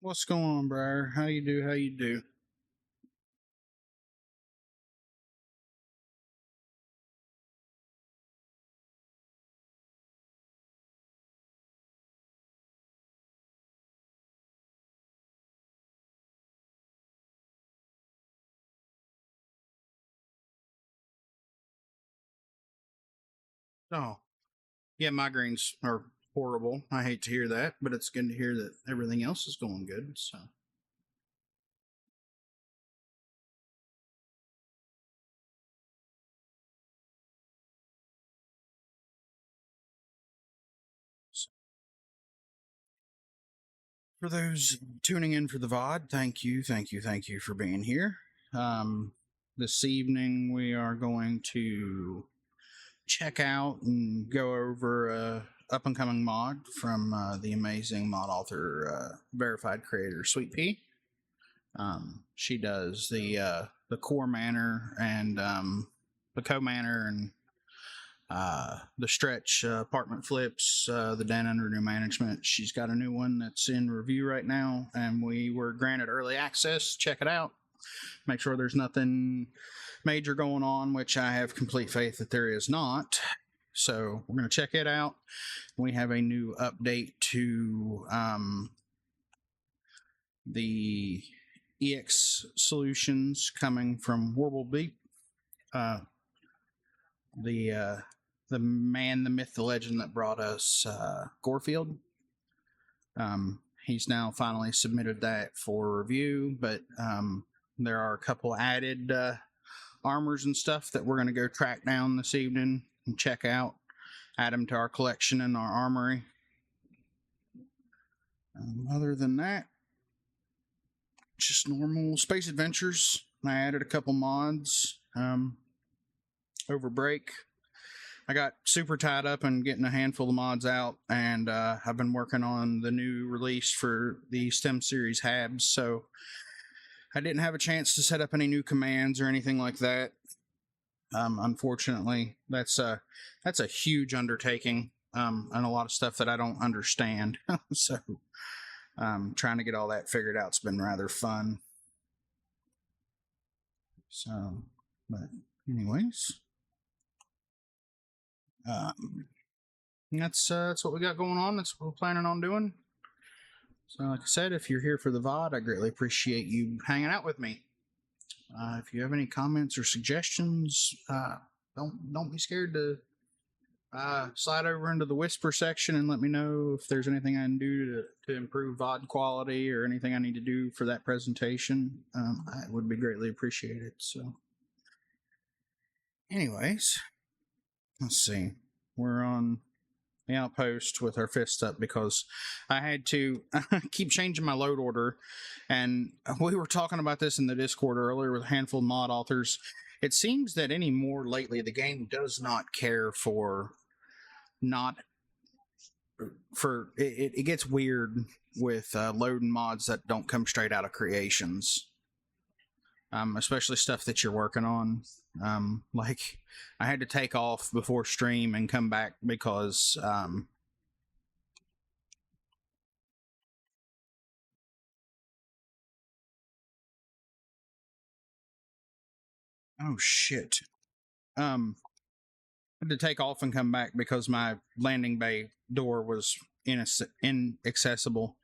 What's going on, Briar? How you do? How you do? Oh, yeah, migraines are horrible. I hate to hear that, but it's good to hear that everything else is going good. So for those tuning in for the VOD, thank you for being here. Um, this evening we are going to check out and go over a up and coming mod from the amazing mod author, verified creator Sweet Pea. She does the core manor and the co manor and the stretch apartment flips, the den under new management. She's got a new one that's in review right now, and we were granted early access. Check it out. Make sure there's nothing major going on, which I have complete faith that there is not. So we're going to check it out. We have a new update to the EX solutions coming from Warbleby. Uh, the uh, the man, the myth, the legend that brought us Gorefield. He's now finally submitted that for review, but there are a couple added armors and stuff that we're going to go track down this evening and check out, add them to our collection and our armory. Other than that, just normal space adventures. I added a couple mods over break. I got super tied up in getting a handful of mods out, and I've been working on the new release for the STEM series HABs, so I didn't have a chance to set up any new commands or anything like that. Unfortunately, that's a huge undertaking, and a lot of stuff that I don't understand. So trying to get all that figured out's been rather fun. So, but anyways, that's what we got going on. That's what we're planning on doing. So, like I said, if you're here for the VOD, I greatly appreciate you hanging out with me. If you have any comments or suggestions, don't be scared to slide over into the whisper section and let me know if there's anything I can do to improve VOD quality or anything I need to do for that presentation. It would be greatly appreciated. So, anyways, let's see. We're on the outpost with our fist up because I had to keep changing my load order. And we were talking about this in the Discord earlier with a handful of mod authors. It seems that anymore lately, the game does not care for not for it gets weird with loading mods that don't come straight out of creations, especially stuff that you're working on. Like I had to take off before stream and come back because oh shit. I had to take off and come back because my landing bay door was inaccessible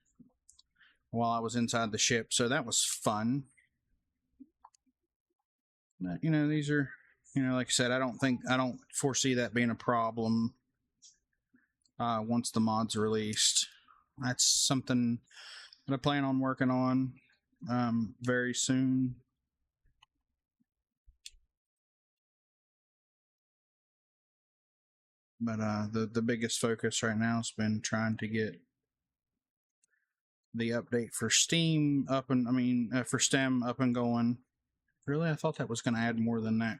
while I was inside the ship. So that was fun. But, these are, like I said, I don't foresee that being a problem once the mod's released. That's something that I plan on working on very soon. But the biggest focus right now has been trying to get the update for Steam up and for STEM up and going. Really, I thought that was going to add more than that.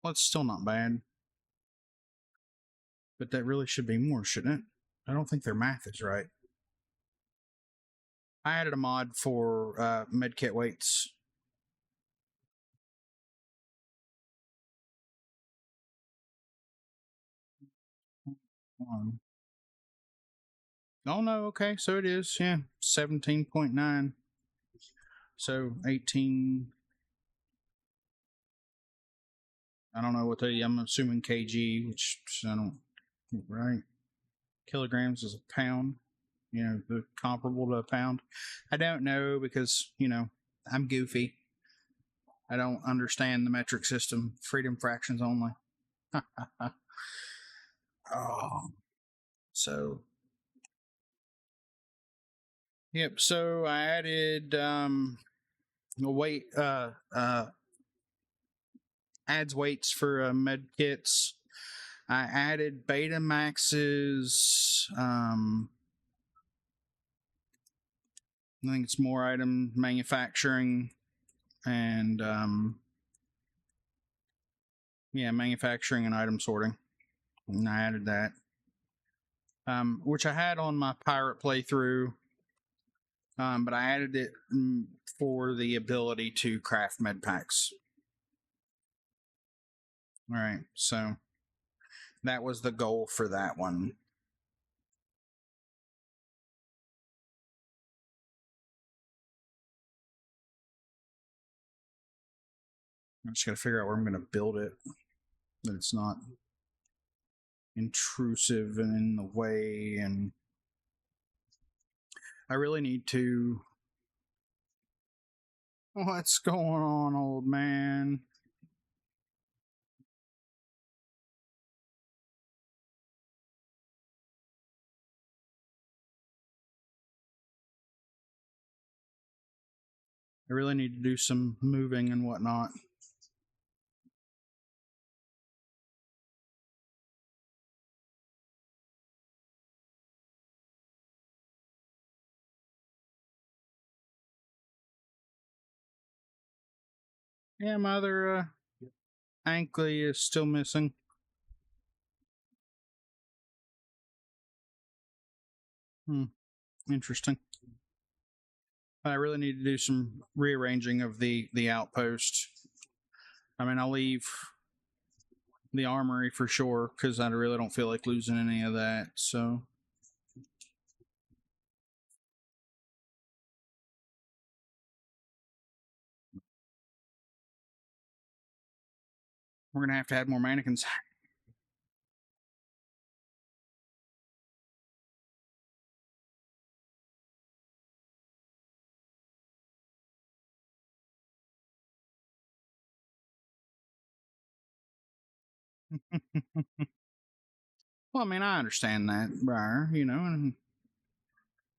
Well, it's still not bad, but that really should be more, shouldn't it? I don't think their math is right. I added a mod for medkit weights. Oh no, okay, so it is, yeah, 17.9. So 18. I don't know what I'm assuming kg, which I don't. Right, kilograms is a pound. The comparable to a pound. I don't know because I'm goofy. I don't understand the metric system. Freedom fractions only. Oh, so yep. So I added weight adds weights for med kits. I added Betamax's. I think it's more item manufacturing and yeah, manufacturing and item sorting. And I added that, which I had on my pirate playthrough, but I added it for the ability to craft med packs. All right, so that was the goal for that one. I'm just got to figure out where I'm going to build it, that it's not intrusive and in the way. And I really need to. What's going on, old man? I really need to do some moving and whatnot. Yeah, my other ankle is still missing. Interesting. I really need to do some rearranging of the outpost. I mean, I'll leave the armory for sure because I really don't feel like losing any of that. So we're gonna have to add more mannequins. Well, I mean, I understand that, Briar. And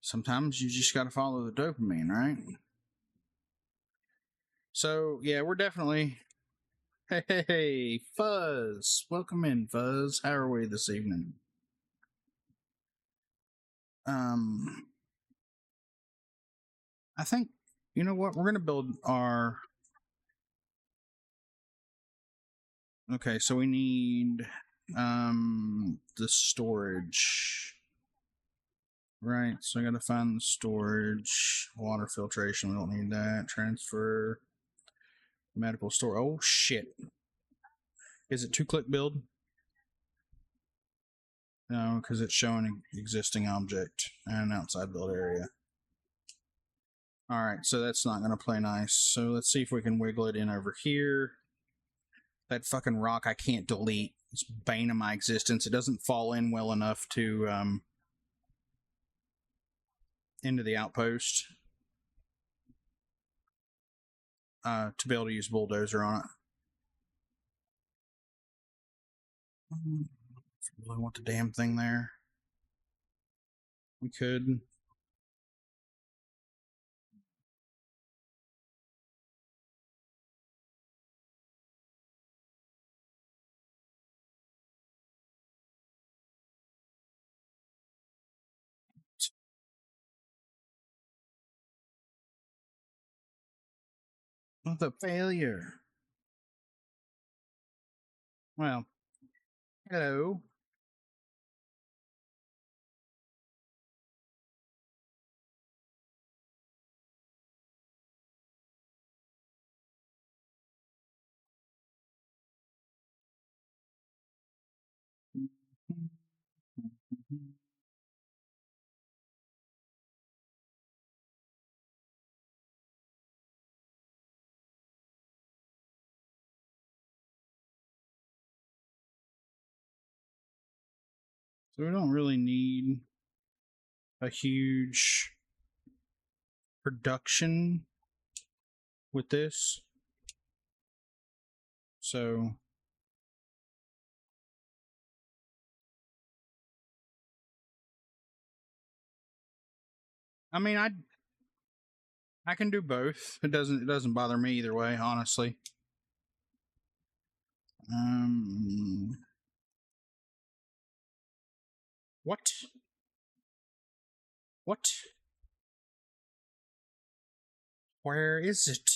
sometimes you just got to follow the dopamine, right? So yeah, we're definitely. Hey, Fuzz! Welcome in, Fuzz. How are we this evening? Um, I think you know what we're gonna build our. Okay, so we need the storage. Right, so I gotta find the storage. Water filtration, we don't need that. Transfer. Medical store. Oh shit. Is it 2-click build? No, because it's showing an existing object and an outside build area. Alright, so that's not gonna play nice. So let's see if we can wiggle it in over here. That fucking rock I can't delete. It's bane of my existence. It doesn't fall in well enough to into the outpost to be able to use bulldozer on it. If you really want the damn thing there, we could. What the failure? Well, hello. So we don't really need a huge production with this. So I mean, I can do both. It doesn't bother me either way, honestly. What? What? Where is it?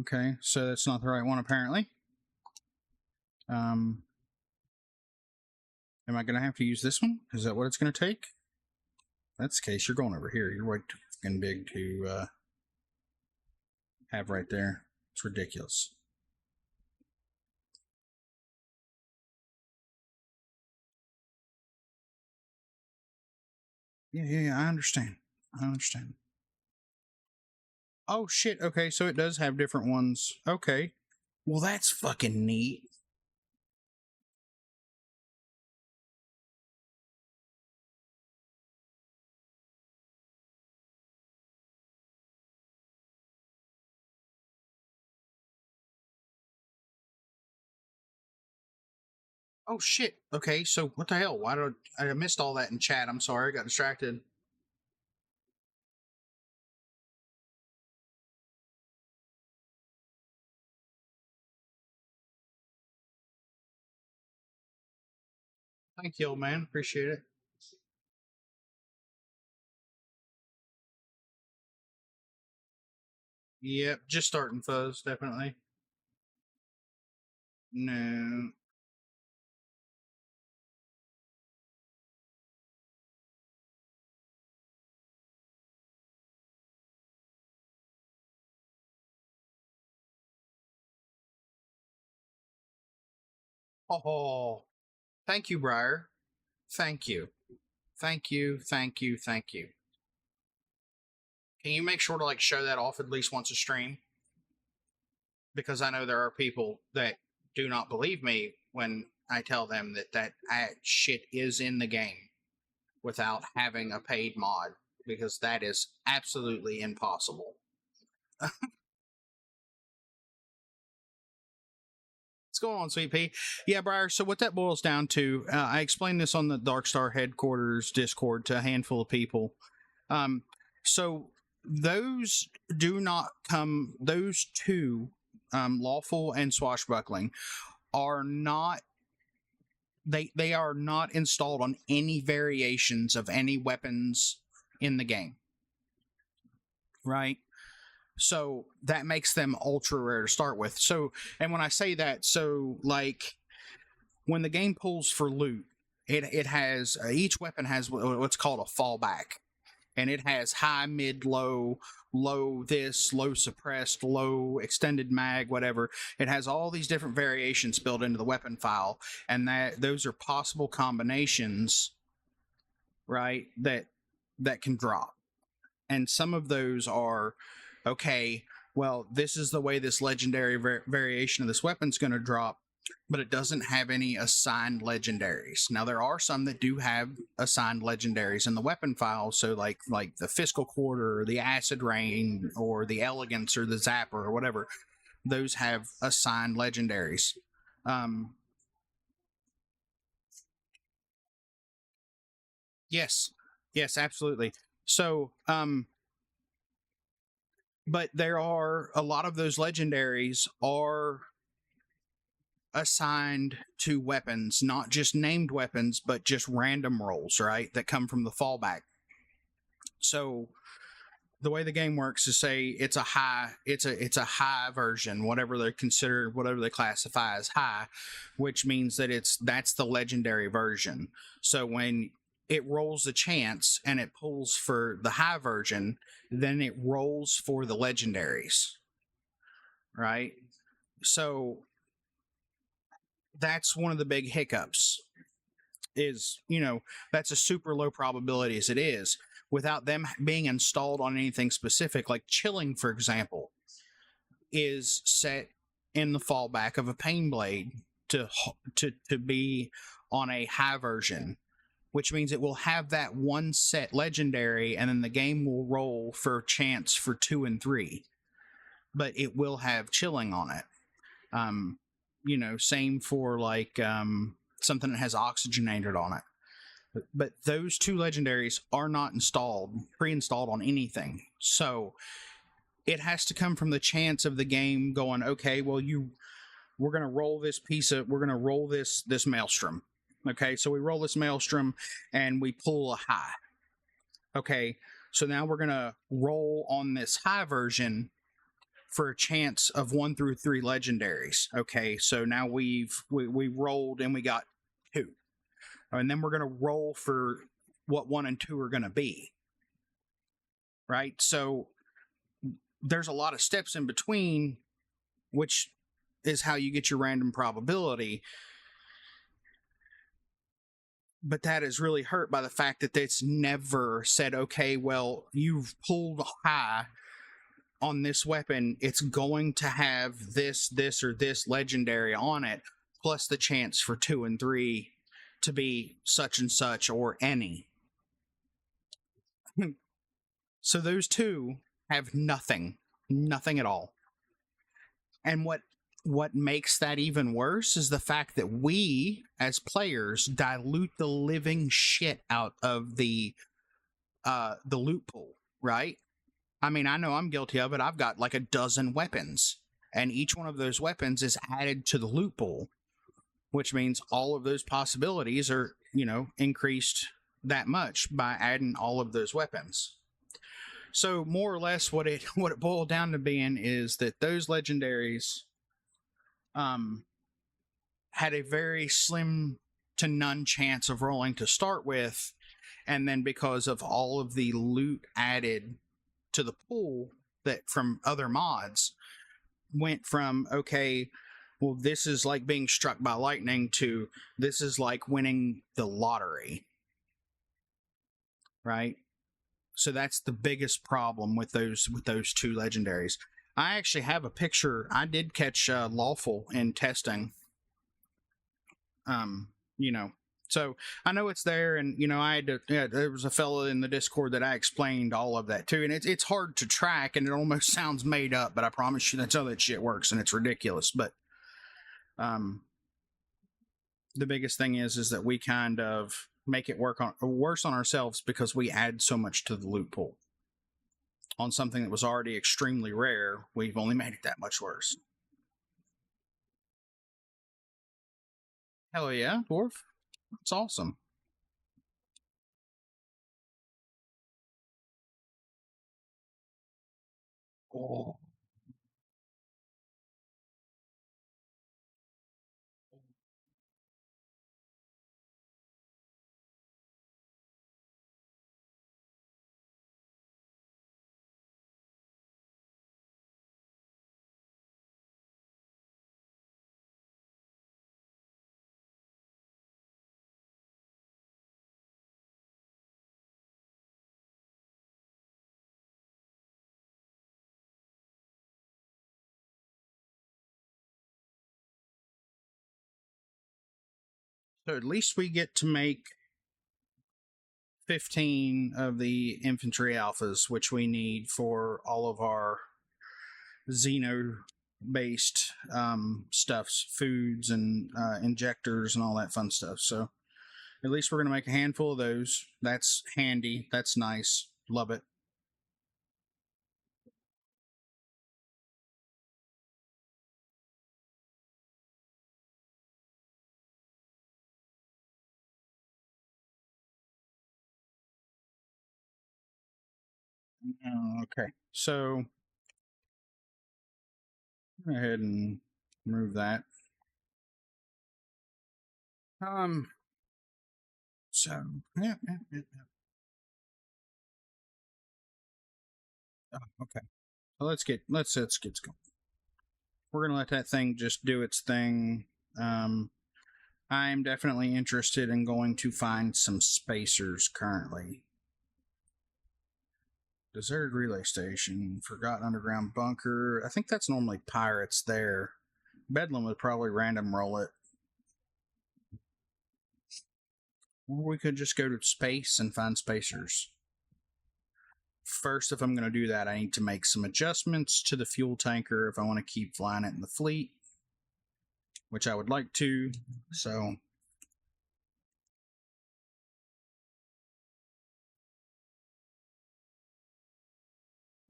Okay, so that's not the right one apparently. Am I gonna have to use this one? Is that what it's gonna take? If that's the case, you're going over here. You're way too fucking big to have right there. It's ridiculous. Yeah, I understand. I understand. Oh shit, okay, so it does have different ones. Okay. Well, that's fucking neat. Oh shit. Okay, so what the hell? Why did I missed all that in chat? I'm sorry, I got distracted. Thank you, old man. Appreciate it. Yep, just starting fuzz, definitely. No. Oh, thank you, Briar. Thank you. Thank you. Thank you. Thank you. Can you make sure to like show that off at least once a stream? Because I know there are people that do not believe me when I tell them that shit is in the game without having a paid mod, because that is absolutely impossible. What's going on, Sweet Pea? Yeah, Briar. So what that boils down to, I explained this on the Darkstar headquarters Discord to a handful of people. So those do not come; those two, lawful and swashbuckling, are not. They are not installed on any variations of any weapons in the game, right? So that makes them ultra rare to start with. So, and when I say that, so like when the game pulls for loot, it has each weapon has what's called a fallback, and it has high, mid, low, low this, low suppressed, low extended mag, whatever. It has all these different variations built into the weapon file, and that those are possible combinations, right? That can drop, and some of those are okay. Well, this is the way this legendary variation of this weapon's going to drop, but it doesn't have any assigned legendaries. Now there are some that do have assigned legendaries in the weapon file, so like the Fiscal Quarter or the Acid Rain or the Elegance or the Zapper or whatever. Those have assigned legendaries. Yes. Yes, absolutely. So, but there are a lot of those legendaries are assigned to weapons, not just named weapons, but just random rolls, right? That come from the fallback. So the way the game works is say it's a high version, whatever they consider, whatever they classify as high, which means that that's the legendary version. So when it rolls a chance and it pulls for the high version, then it rolls for the legendaries, right? So that's one of the big hiccups is, that's a super low probability as it is without them being installed on anything specific. Like chilling, for example, is set in the fallback of a pain blade to be on a high version, which means it will have that one set legendary, and then the game will roll for chance for 2 and 3, but it will have chilling on it. Same for like something that has oxygenated on it. But those two legendaries are not pre-installed on anything. So it has to come from the chance of the game going, okay, well, we're gonna roll this maelstrom. Okay, so we roll this maelstrom and we pull a high. Okay, so now we're gonna roll on this high version for a chance of 1 through 3 legendaries. Okay, so now we rolled and we got 2, and then we're gonna roll for what 1 and 2 are gonna be. Right, so there's a lot of steps in between, which is how you get your random probability. But that is really hurt by the fact that it's never said, okay, well, you've pulled high on this weapon, it's going to have this, or this legendary on it, plus the chance for 2 and 3 to be such and such or any. So those two have nothing at all. And what makes that even worse is the fact that we, as players, dilute the living shit out of the loot pool, right? I mean, I know I'm guilty of it. I've got like a dozen weapons, and each one of those weapons is added to the loot pool, which means all of those possibilities are, increased that much by adding all of those weapons. So more or less what it boiled down to being is that those legendaries had a very slim to none chance of rolling to start with, and then because of all of the loot added to the pool that from other mods, went from, okay, well, this is like being struck by lightning, to this is like winning the lottery, right? So that's the biggest problem with those two legendaries. I actually have a picture. I did catch Lawful in testing. So I know it's there, and I had to. Yeah, there was a fellow in the Discord that I explained all of that to, and it's hard to track, and it almost sounds made up, but I promise you that's how that shit works, and it's ridiculous. But the biggest thing is that we kind of make it worse on ourselves because we add so much to the loot pool on something that was already extremely rare. We've only made it that much worse. Hell yeah, dwarf. That's awesome. Oh. So at least we get to make 15 of the infantry alphas, which we need for all of our Xeno based stuffs, foods, and injectors, and all that fun stuff. So at least we're going to make a handful of those. That's handy. That's nice. Love it. Okay. So go ahead and remove that. So yeah. Oh, okay. So let's get going. We're gonna let that thing just do its thing. I'm definitely interested in going to find some spacers currently. Deserted relay station, forgotten underground bunker. I think that's normally pirates there. Bedlam would probably random roll it. Or we could just go to space and find spacers. First, if I'm going to do that, I need to make some adjustments to the fuel tanker if I want to keep flying it in the fleet, which I would like to. So,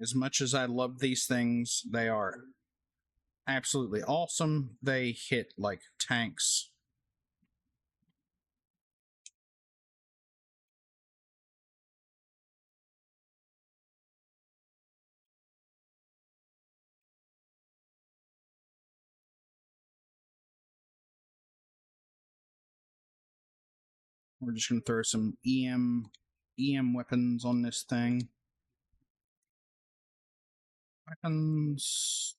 as much as I love these things, they are absolutely awesome. They hit like tanks. We're just going to throw some EM weapons on this thing. Weapons.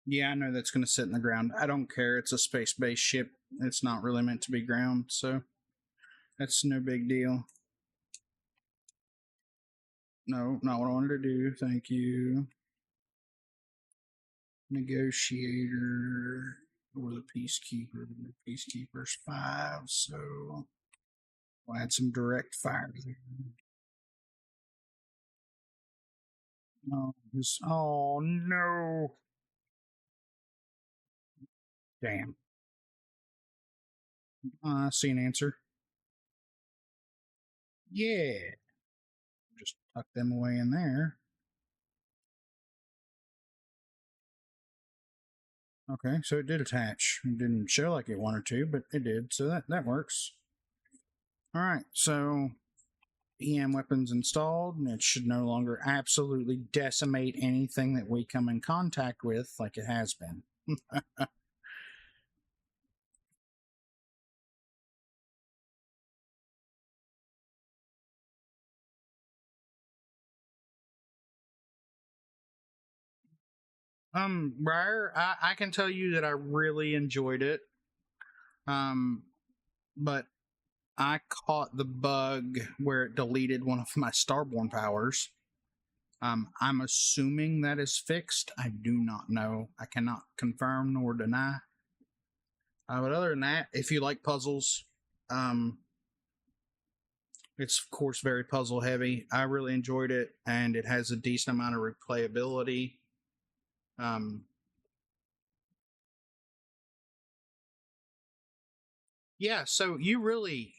Yeah, I know that's going to sit in the ground. I don't care. It's a space based ship. It's not really meant to be ground, so that's no big deal. No, not what I wanted to do. Thank you. Negotiator or the Peacekeeper. The Peacekeeper's 5, so we'll add some direct fire there. Oh no. Damn. I see an answer. Yeah. Just tuck them away in there. Okay, so it did attach. It didn't show like it wanted to, but it did, so that works. Alright, so EM weapons installed, and it should no longer absolutely decimate anything that we come in contact with like it has been. Briar, I can tell you that I really enjoyed it. But I caught the bug where it deleted one of my Starborn powers. I'm assuming that is fixed. I do not know. I cannot confirm nor deny. But other than that, if you like puzzles, um, it's of course very puzzle heavy. I really enjoyed it, and it has a decent amount of replayability. Um, yeah, so you really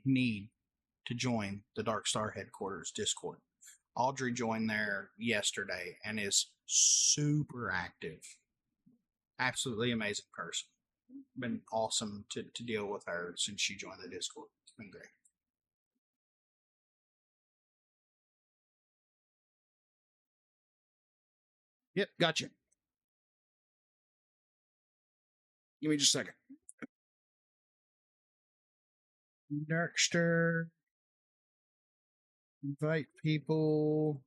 need to join the Dark Star headquarters Discord. Audrey joined there yesterday and is super active. Absolutely amazing person. Been awesome to deal with her since she joined the Discord. It's been great. Yep, gotcha. Give me just a second. Darkster, invite people.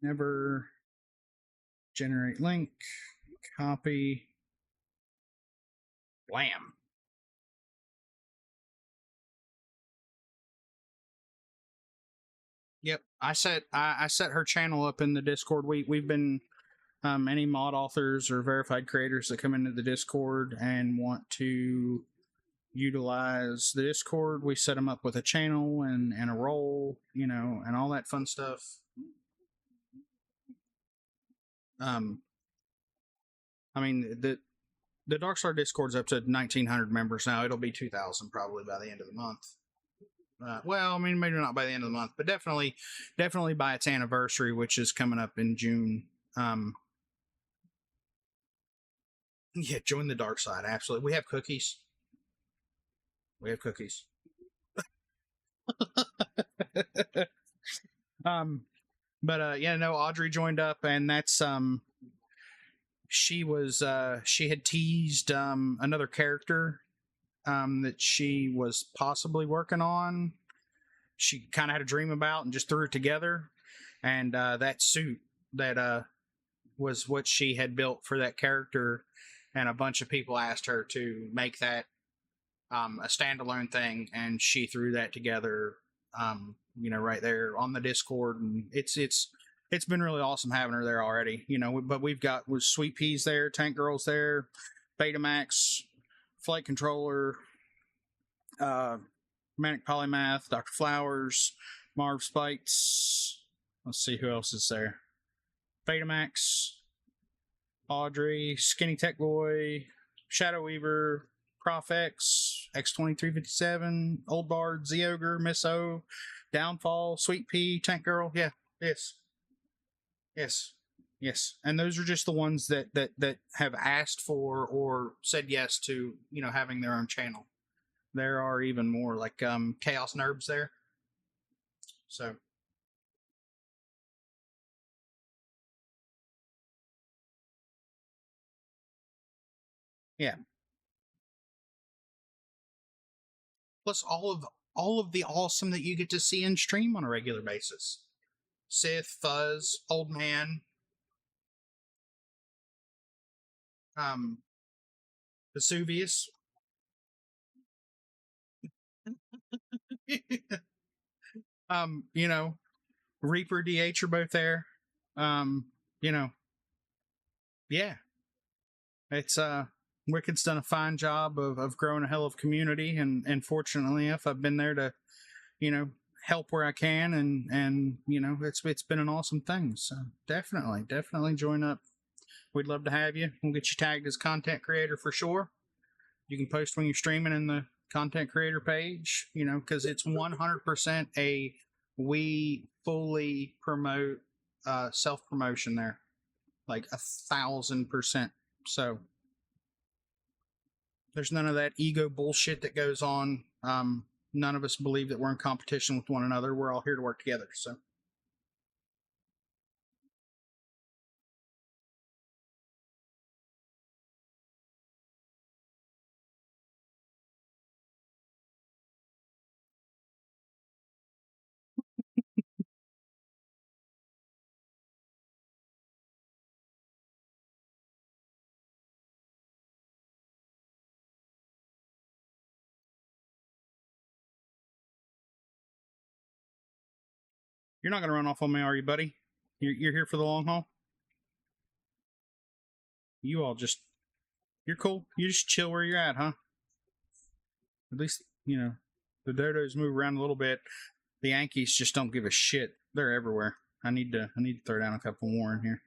Never generate link. Copy. Blam. Yep, I set her channel up in the Discord. We've been Any mod authors or verified creators that come into the Discord and want to utilize the Discord, we set them up with a channel and a role, and all that fun stuff. I mean, the Darkstar Discord's up to 1,900 members now. It'll be 2,000 probably by the end of the month. Well, I mean, maybe not by the end of the month, but definitely by its anniversary, which is coming up in June. Yeah, join the dark side. Absolutely. We have cookies. But yeah, no, Audrey joined up, and that's she had teased another character that she was possibly working on. She kind of had a dream about and just threw it together, and that suit that was what she had built for that character, and a bunch of people asked her to make that a standalone thing, and she threw that together, right there on the Discord, and it's been really awesome having her there already, But we've got with Sweet Peas there, Tank Girls there, Betamax, Flight Controller, Manic Polymath, Dr. Flowers, Marv Spikes. Let's see who else is there. Betamax, Audrey, Skinny Tech Boy, Shadow Weaver, Prof X, X2357, Old Bard, Z Ogre, Miss O, Downfall, Sweet Pea, Tank Girl. Yeah, yes. And those are just the ones that have asked for or said yes to, having their own channel. There are even more, like Chaos Nerbs there. So yeah. Plus all of the awesome that you get to see in stream on a regular basis. Sith, Fuzz, Old Man, um, Vesuvius. You know, Reaper, DH are both there. You know, yeah, it's Wicked's done a fine job of growing a hell of community, and fortunately enough, I've been there to, help where I can, and it's been an awesome thing. So definitely join up. We'd love to have you. We'll get you tagged as content creator for sure. You can post when you're streaming in the content creator page, because it's 100% we fully promote self promotion there, like 1,000%. So there's none of that ego bullshit that goes on. None of us believe that we're in competition with one another. We're all here to work together. So. You're not going to run off on me, are you, buddy? You're here for the long haul? You all just, you're cool. You just chill where you're at, huh? At least, the Dodos move around a little bit. The Yankees just don't give a shit. They're everywhere. I need to throw down a couple more in here.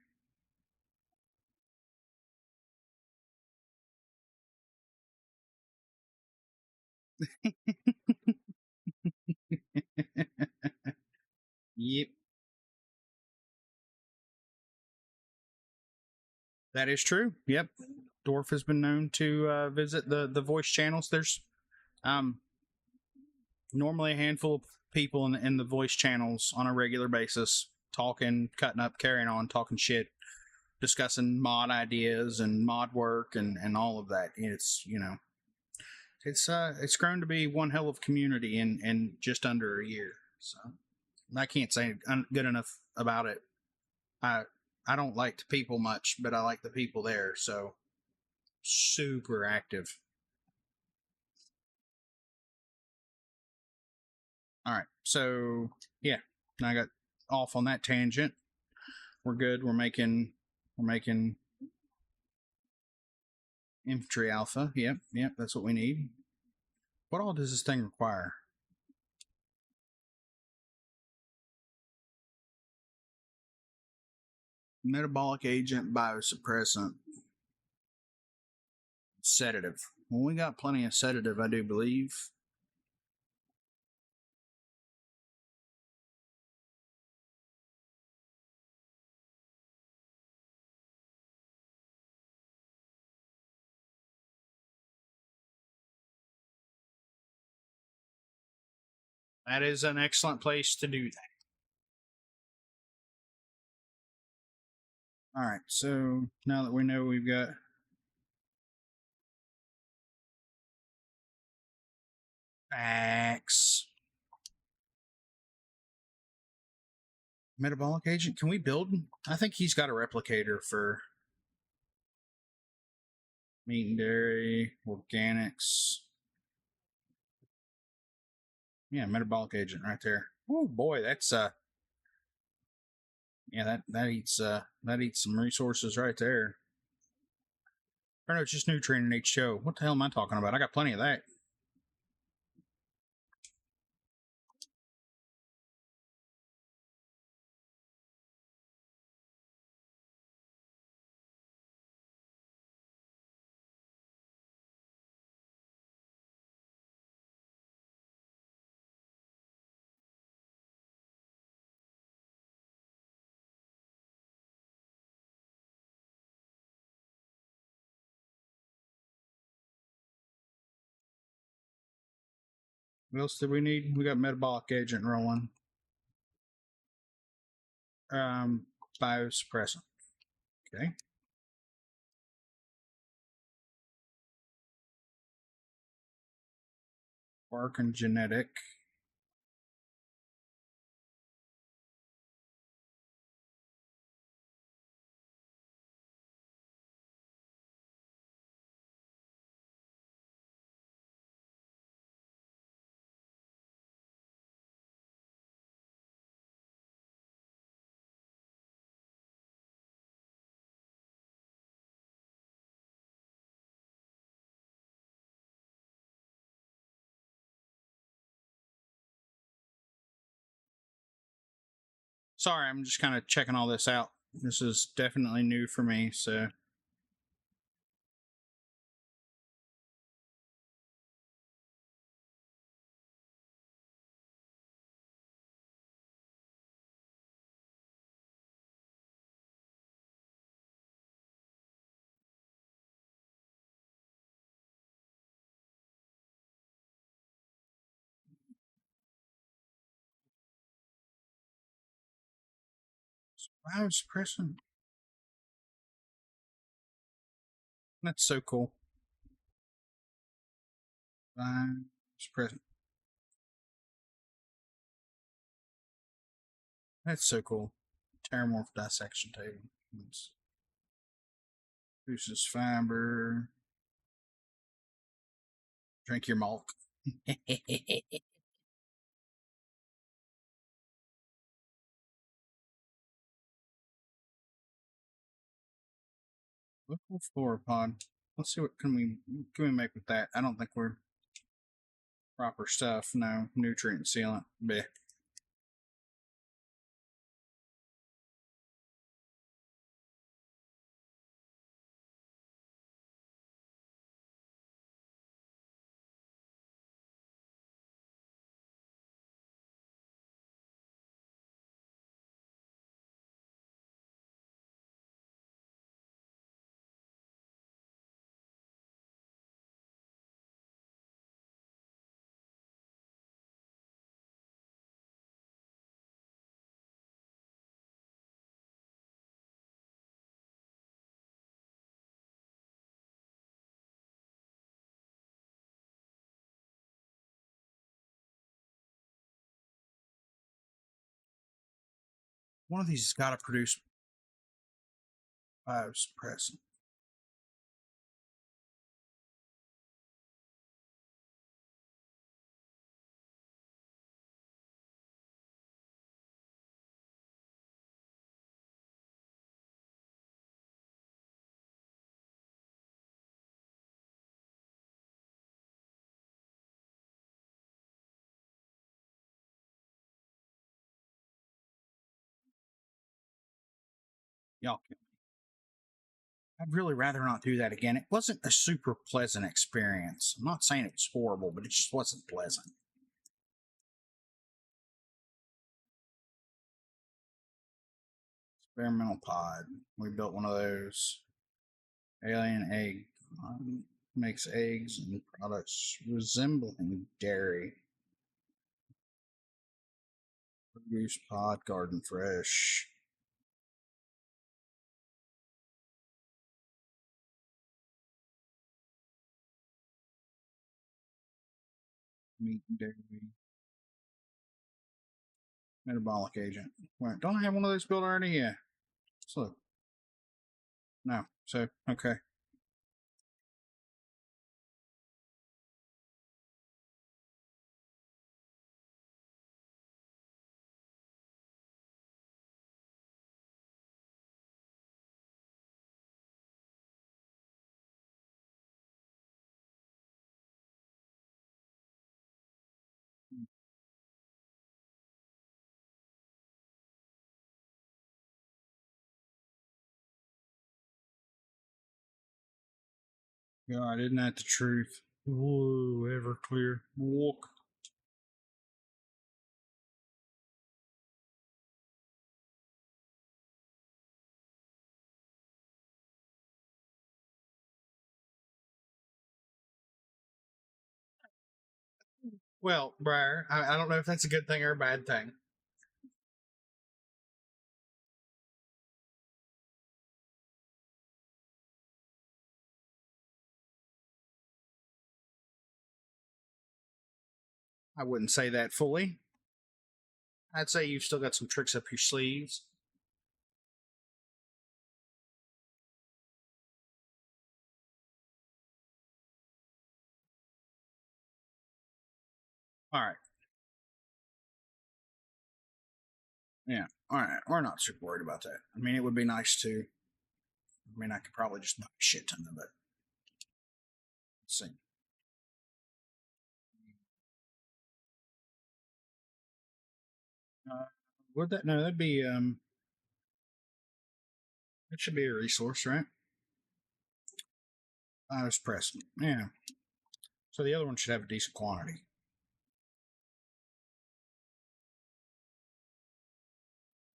Yep. That is true. Yep. Dwarf has been known to visit the voice channels. There's normally a handful of people in the voice channels on a regular basis, talking, cutting up, carrying on, talking shit, discussing mod ideas and mod work and all of that. It's grown to be one hell of community in just under a year. So I can't say good enough about it. I don't like the people much, but I like the people there. So super active. All right. So yeah, I got off on that tangent. We're good. We're making We're making infantry alpha. Yep, yep, that's what we need. What all does this thing require? Metabolic agent, biosuppressant, sedative. Well, we got plenty of sedative, I do believe. That is an excellent place to do that. All right, so now that we know we've got X metabolic agent, can we build? I think he's got a replicator for meat and dairy, organics. Yeah, metabolic agent right there. Oh boy, that's yeah, that eats some resources right there. Or no, it's just nutrient and H2O. What the hell am I talking about? I got plenty of that. What else did we need? We got metabolic agent rolling. Um, biosuppressant. Okay. Bark and genetic. Sorry, I'm just kind of checking all this out. This is definitely new for me, so. Biosuppressant. That's so cool. Biosuppressant. That's so cool. Terramorph dissection table. Reduces fiber. Drink your milk. Local fluoropod. Let's see what can we make with that. I don't think we're proper stuff. No nutrient sealant. Bleh. One of these has got to produce biosuppressant. Y'all, I'd really rather not do that again. It wasn't a super pleasant experience. I'm not saying it was horrible, but it just wasn't pleasant. Experimental pod. We built one of those. Alien egg. Makes eggs and products resembling dairy. Produce pod, garden fresh. Meat and dairy. Metabolic agent. Wait, don't I have one of those built already? Yeah. So, no. So, okay. God, isn't that the truth? Whoa, Everclear. Walk. Well, Briar, I don't know if that's a good thing or a bad thing. I wouldn't say that fully. I'd say you've still got some tricks up your sleeves. All right. Yeah. All right. We're not super worried about that. I mean, it would be nice to. I mean, I could probably just buy a shit ton of it. Let's see. Would that? No, that'd be. That should be a resource, right? I was pressing. Yeah. So the other one should have a decent quantity.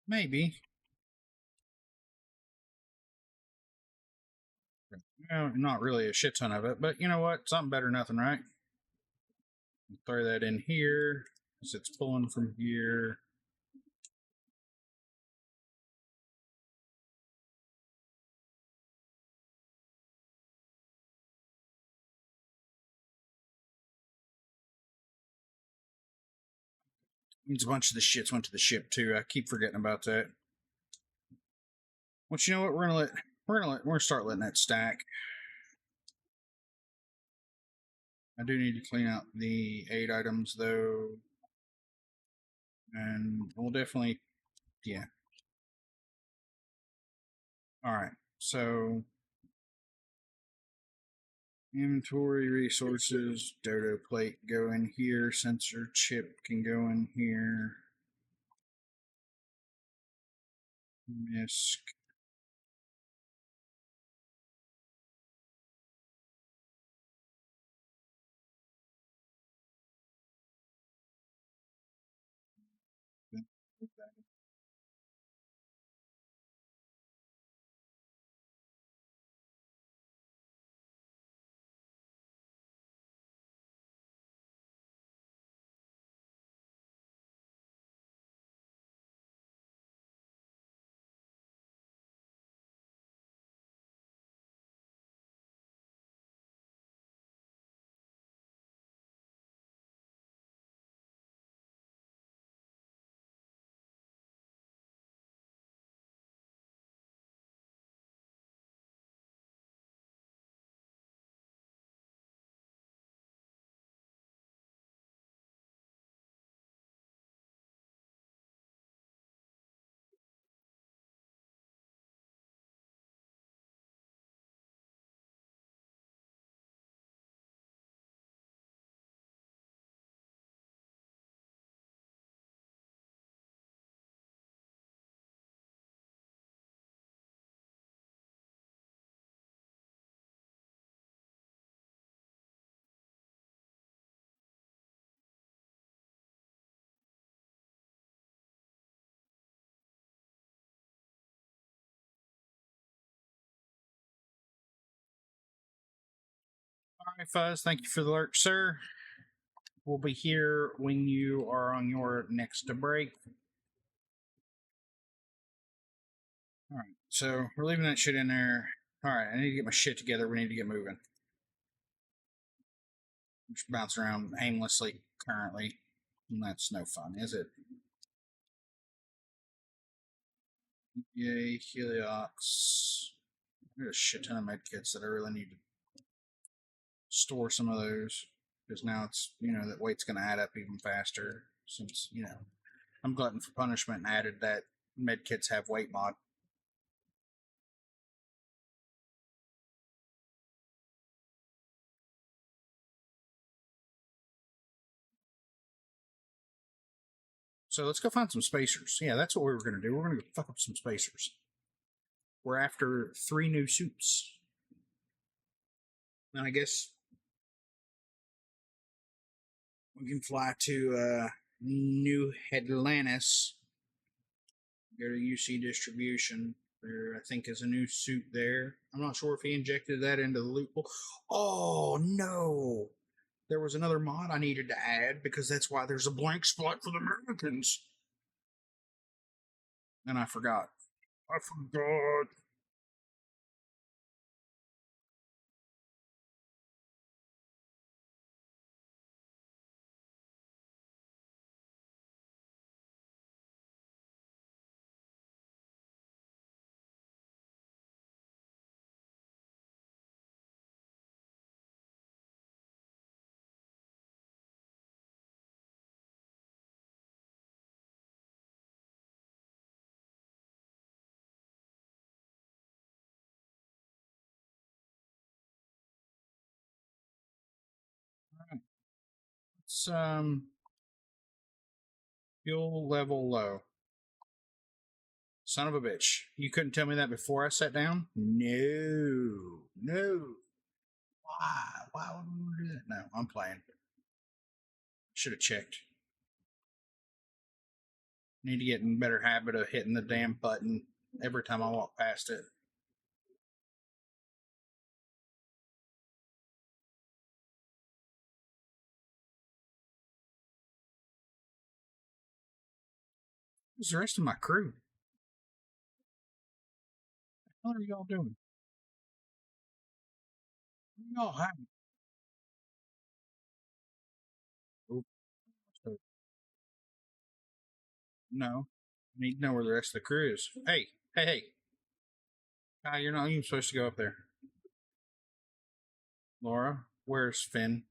Maybe. No, not really a shit ton of it, but you know what? Something better than nothing, right? Throw that in here because it's pulling from here. Means a bunch of the shits went to the ship too. I keep forgetting about that. Well, you know what? We're gonna start letting that stack. I do need to clean out the 8 items though, and we'll definitely, yeah. All right. So inventory resources, dodo plate go in here. Sensor chip can go in here. Misc. Hi, Fuzz. Thank you for the alert, sir. We'll be here when you are on your next break. All right. So we're leaving that shit in there. All right. I need to get my shit together. We need to get moving. I'm just bouncing around aimlessly currently. And that's no fun, is it? Yay, Heliox. There's a shit ton of medkits that I really need to store some of those. Because now it's, that weight's going to add up even faster. Since, I'm glutton for punishment and added that medkits have weight mod. So let's go find some spacers. Yeah, that's what we were going to do. We're going to go fuck up some spacers. We're after 3 new suits. And I guess we can fly to New Atlantis. Go to UC Distribution. There, I think, is a new suit there. I'm not sure if he injected that into the loot pool. Oh, no. There was another mod I needed to add because that's why there's a blank spot for the Americans. And I forgot. I forgot. It's fuel level low. Son of a bitch. You couldn't tell me that before I sat down? No. No. Why? Why would we do that? No, I'm playing. Should have checked. Need to get in better habit of hitting the damn button every time I walk past it. Where's the rest of my crew? What are y'all doing? What y'all having? Oh, no. I need to know where the rest of the crew is. Hey, hey, hey. You're not even supposed to go up there. Laura, where's Finn?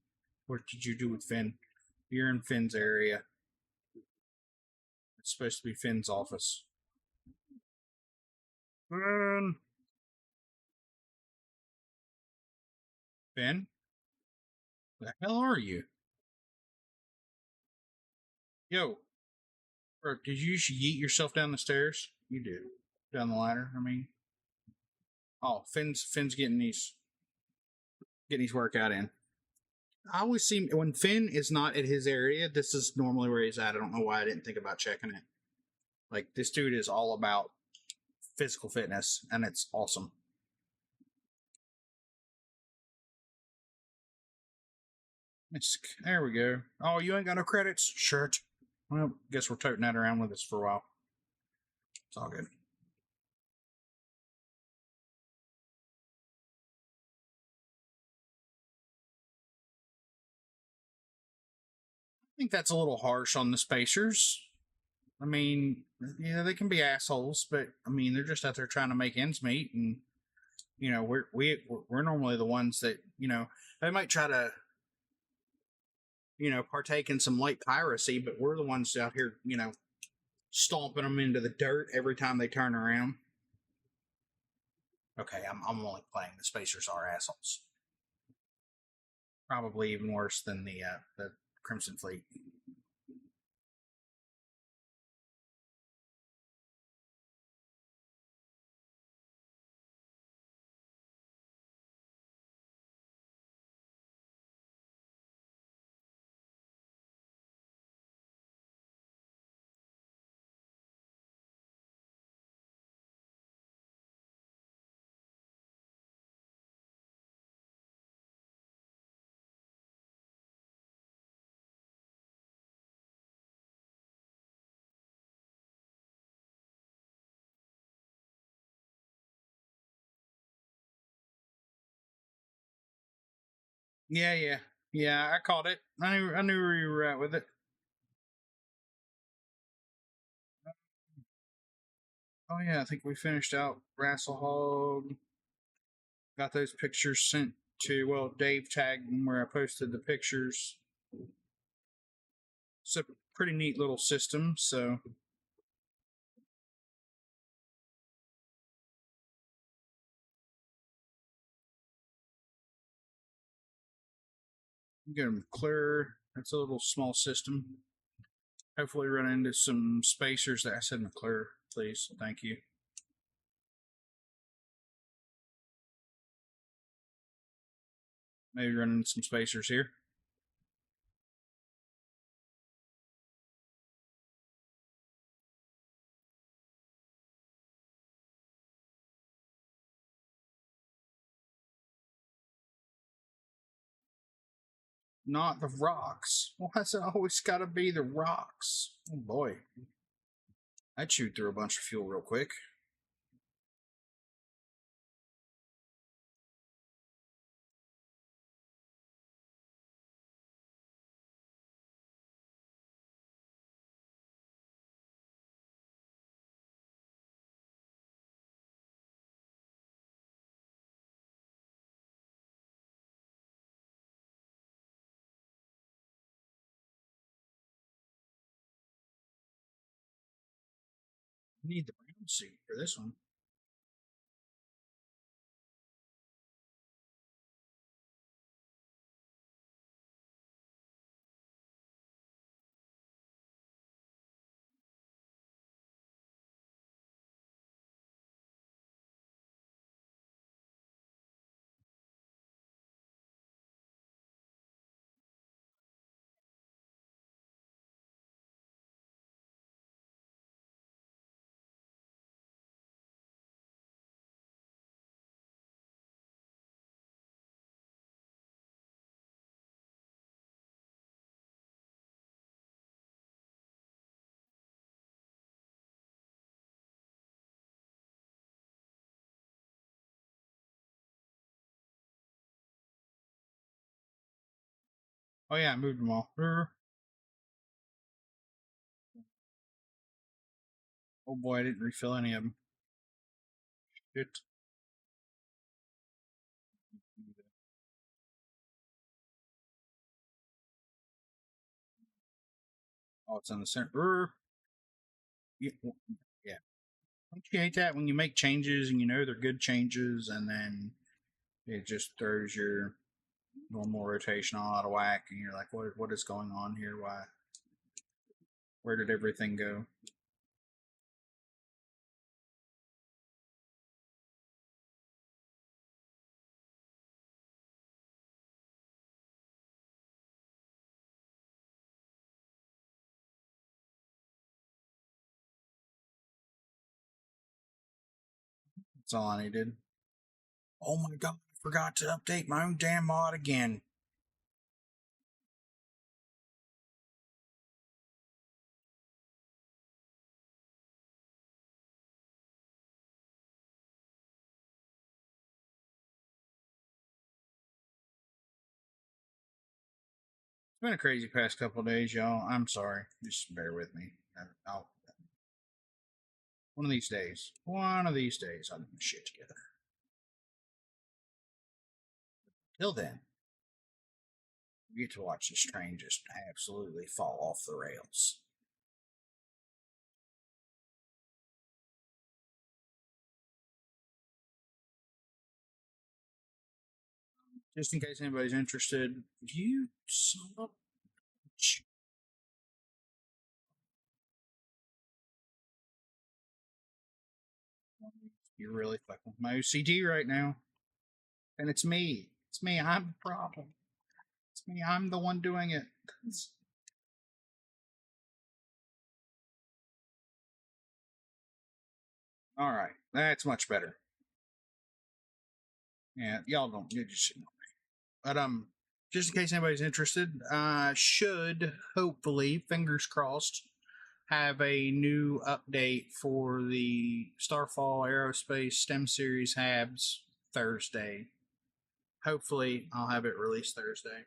What did you do with Finn? You're in Finn's area. It's supposed to be Finn's office. Finn? Finn? The hell are you? Yo, bro, did you just yeet yourself down the stairs? You did. Down the ladder, I mean. Oh, Finn's getting his workout in. I always see when Finn is not at his area, this is normally where he's at. I don't know why I didn't think about checking it. Like this dude is all about physical fitness and it's awesome. There we go. Oh, you ain't got no credits? Shirt. Well, guess we're toting that around with us for a while. It's all good. I think that's a little harsh on the spacers. I mean, yeah, they can be assholes, but I mean, they're just out there trying to make ends meet, and we're normally the ones that they might try to partake in some light piracy, but we're the ones out here stomping them into the dirt every time they turn around. Okay, I'm only playing. The spacers are assholes. Probably even worse than the Crimson Fleet. Yeah. I caught it. I knew where you were at with it. Oh yeah, I think we finished out Rasselhog. Got those pictures sent to Dave tagged them where I posted the pictures. It's a pretty neat little system. So get them clear. It's a little small system. Hopefully, run into some spacers that I said McClure, please. Thank you. Maybe run into some spacers here. Not the rocks. Why's it always got to be the rocks? Oh boy. I'd shoot through a bunch of fuel real quick. Need the brown suit for this one. Oh yeah, I moved them all. Oh boy, I didn't refill any of them. Shit. Oh, it's on the center. Yeah. Yeah. Don't you hate that when you make changes and you know they're good changes and then it just throws your normal rotation all out of whack and you're like, what is going on here? Why? Where did everything go? That's all I needed. Oh my god, I forgot to update my own damn mod again. It's been a crazy past couple of days, y'all. I'm sorry. Just bear with me. I'll, one of these days, I'll get my shit together. Till then, you get to watch this train just absolutely fall off the rails. Just in case anybody's interested, you son of a you're really fucking with my OCD right now. And it's me. It's me. I'm the problem. It's me. I'm the one doing it. All right. That's much better. Yeah, y'all don't. You just know. But just in case anybody's interested, should hopefully, fingers crossed, have a new update for the Starfall Aerospace STEM Series Habs Thursday. hopefully, I'll have it released Thursday.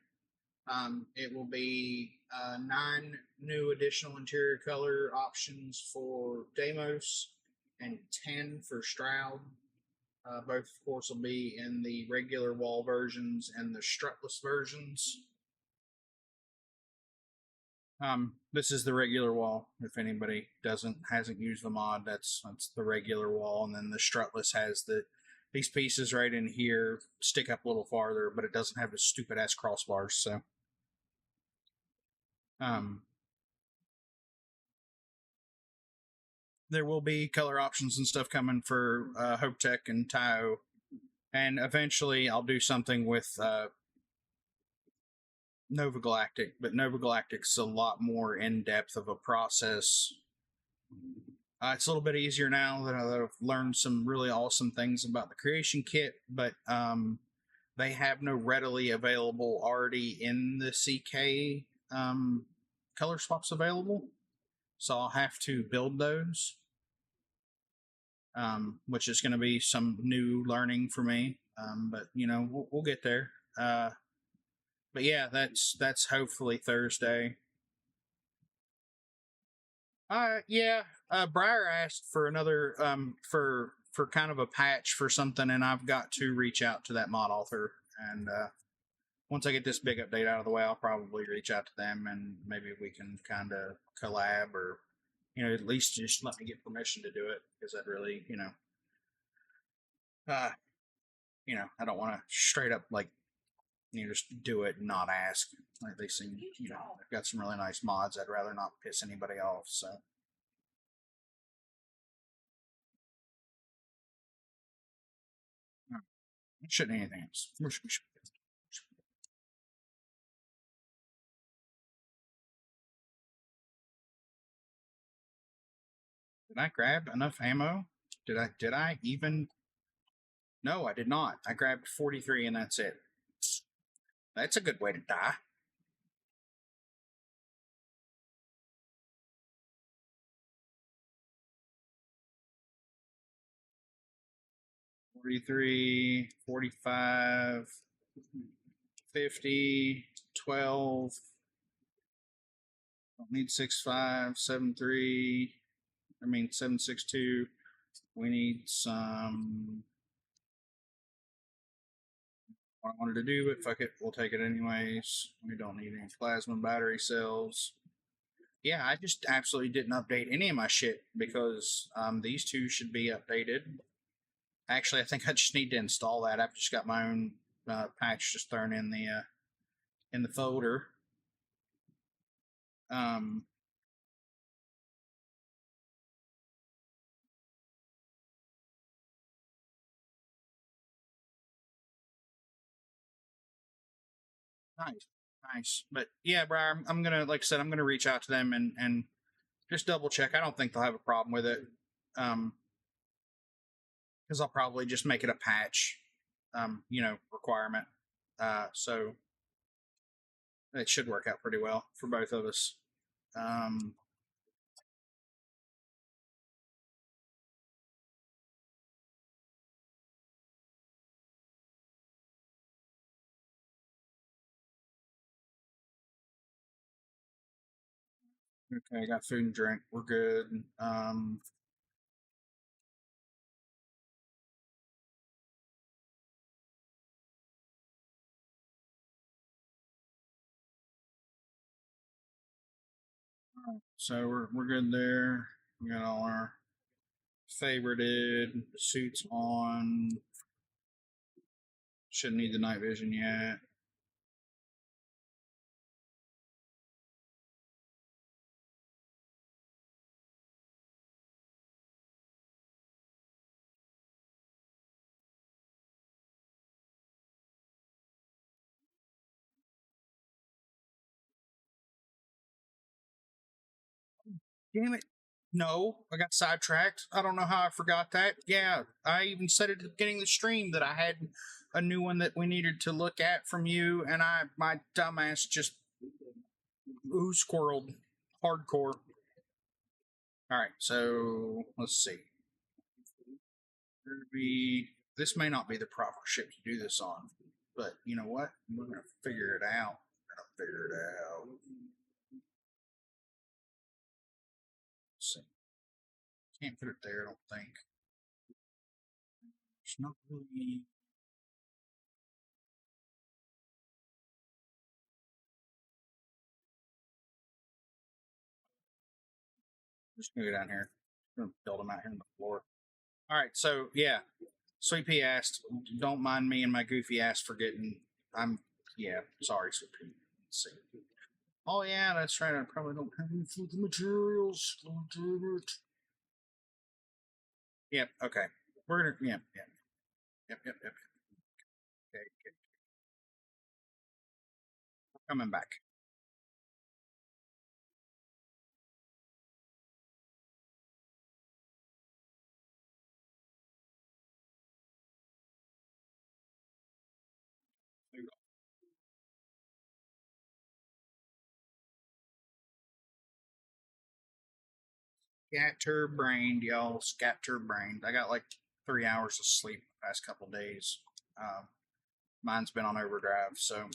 It will be 9 new additional interior color options for Deimos and 10 for Stroud. Both, of course, will be in the regular wall versions and the strutless versions. This is the regular wall. If anybody hasn't used the mod, that's the regular wall, and then the strutless has these pieces right in here stick up a little farther, but it doesn't have the stupid ass crossbars. So, um, there will be color options and stuff coming for Hope Tech and Tao, and eventually I'll do something with Nova Galactic, but Nova Galactic's a lot more in depth of a process. It's a little bit easier now that I've learned some really awesome things about the creation kit, but they have no readily available already in the CK color swaps available. So I'll have to build those, which is going to be some new learning for me. But we'll get there. But yeah, that's hopefully Thursday. Yeah. Briar asked for another for kind of a patch for something, and I've got to reach out to that mod author. And once I get this big update out of the way, I'll probably reach out to them, and maybe we can kind of collab, or at least just let me get permission to do it, because I'd really uh, I don't want to straight up like just do it and not ask. Like they seem, they've got some really nice mods. I'd rather not piss anybody off. So. It shouldn't anything else. Did I grab enough ammo? Did I even? No, I did not. I grabbed 43 and that's it. That's a good way to die. $43, 45, 50, 12. Don't need 6.5, 7.3. 7.62. We need some. I wanted to do, but fuck it, we'll take it anyways. We don't need any plasma battery cells. Yeah, I just absolutely didn't update any of my shit because these two should be updated. Actually, I think I just need to install that. I've just got my own patch just thrown in the folder. Um, nice, nice. But yeah, Briar, I'm gonna, like I said, I'm gonna reach out to them and just double check. I don't think they'll have a problem with it. Because I'll probably just make it a patch, requirement. So it should work out pretty well for both of us. Um, okay, I got food and drink. We're good. So we're good there. We got all our favorited suits on. Shouldn't need the night vision yet. Damn it. No, I got sidetracked. I don't know how I forgot that. Yeah, I even said at the beginning of the stream that I had a new one that we needed to look at from you, and my dumbass just ooh squirreled hardcore. All right, so let's see. This may not be the proper ship to do this on, But you know what? We're gonna figure it out. We're gonna figure it out. Let's see. Can't put it there, I don't think. It's not really. Just gonna go down here. I'm gonna build them out here on the floor. All right, so yeah, Sweet Pea asked, "Don't mind me and my goofy ass forgetting." Yeah, sorry, Sweet Pea. Let's see. Oh yeah, that's right. I probably don't have any food materials. Oh, damn it. Yep. Okay. We're gonna. Yep. Yep. Yep. Yep. Yep. Okay. Okay. Coming back. Scatterbrained, y'all. Scatterbrained. I got like 3 hours of sleep the past couple days. Um, Mine's been on overdrive, so